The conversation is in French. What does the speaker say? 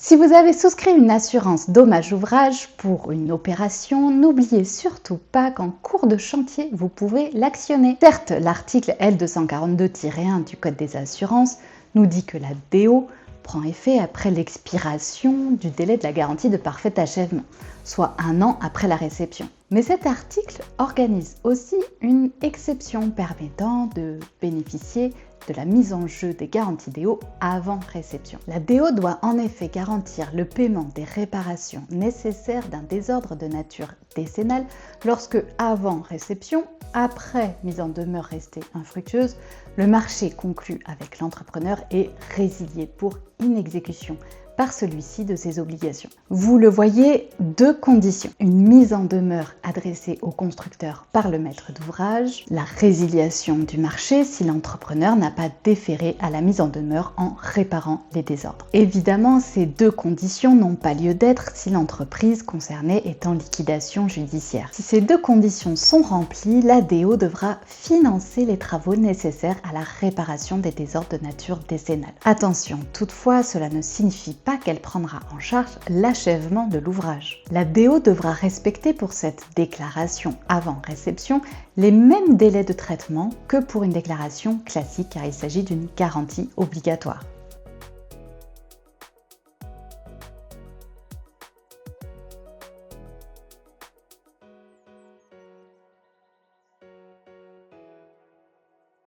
Si vous avez souscrit une assurance dommage-ouvrage pour une opération, n'oubliez surtout pas qu'en cours de chantier, vous pouvez l'actionner. Certes, l'article L242-1 du Code des assurances nous dit que la DO prend effet après l'expiration du délai de la garantie de parfait achèvement, soit 1 an après la réception. Mais cet article organise aussi une exception permettant de bénéficier de la mise en jeu des garanties DO avant réception. La DO doit en effet garantir le paiement des réparations nécessaires d'un désordre de nature décennale lorsque, avant réception, après mise en demeure restée infructueuse, le marché conclu avec l'entrepreneur est résilié pour inexécution par celui-ci de ses obligations. Vous le voyez, 2 conditions. Une mise en demeure adressée au constructeur par le maître d'ouvrage, la résiliation du marché si l'entrepreneur n'a pas déféré à la mise en demeure en réparant les désordres. Évidemment, ces 2 conditions n'ont pas lieu d'être si l'entreprise concernée est en liquidation judiciaire. Si ces 2 conditions sont remplies, la DO devra financer les travaux nécessaires à la réparation des désordres de nature décennale. Attention, toutefois, cela ne signifie pas qu'elle prendra en charge l'achèvement de l'ouvrage. La DO devra respecter pour cette déclaration avant réception les mêmes délais de traitement que pour une déclaration classique car il s'agit d'une garantie obligatoire.